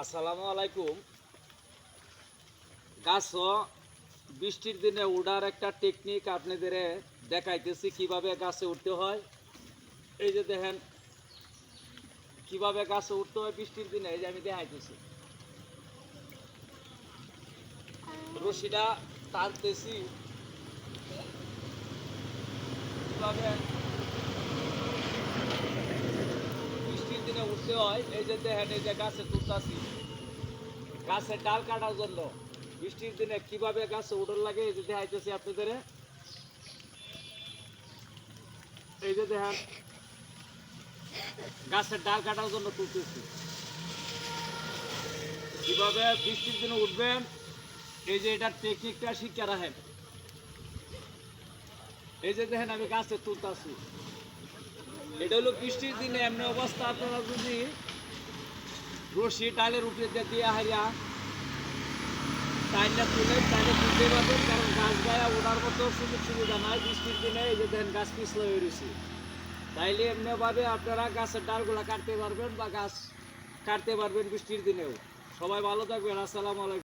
আসসালামু আলাইকুম। গাছ বৃষ্টির দিনে উড়ার একটা টেকনিক আপনাদের দেখাইতেছি কিভাবে গাছে উঠতে হয়। এই যে দেখেন কিভাবে গাছে উঠতে হয় বৃষ্টির দিনে, এই যে আমি দেখাইতেছি। রশিটা টানতেছি কিভাবে বৃষ্টির দিনে উঠতে হয়। এই যে দেখেন, এই যে গাছে তুলতাছি, গাছের ডাল কাটার জন্য বৃষ্টির দিনে কিভাবে গাছে উঠন লাগে এই যে দেখাইতেছি আপনাদের। এই যে দেখেন গাছের ডাল কাটার জন্য তুলতেছি, কিভাবে বৃষ্টির দিনে উঠবেন এই যে এটার টেকনিকটা শিখে রাখেন। এই যে দেখেন আমি গাছে তুলতেছি, এটা হলো বৃষ্টির দিনে এমনি অবস্থা। আপনারা যদি রশি ডালের উপরে দিয়ে হারিয়া টাইলটা তুলে টাইলে তুলতে পারবেন, কারণ গাছ গায়ে ওঠার মতো সুযোগ সুবিধা নাই বৃষ্টির দিনে। এই যে দেখেন গাছ পিছলে হয়ে রয়েছে, তাইলে এমনিভাবে আপনারা গাছের ডালগুলা কাটতে পারবেন বা গাছ কাটতে পারবেন বৃষ্টির দিনেও। সবাই ভালো থাকবেন। আসসালামু আলাইকুম।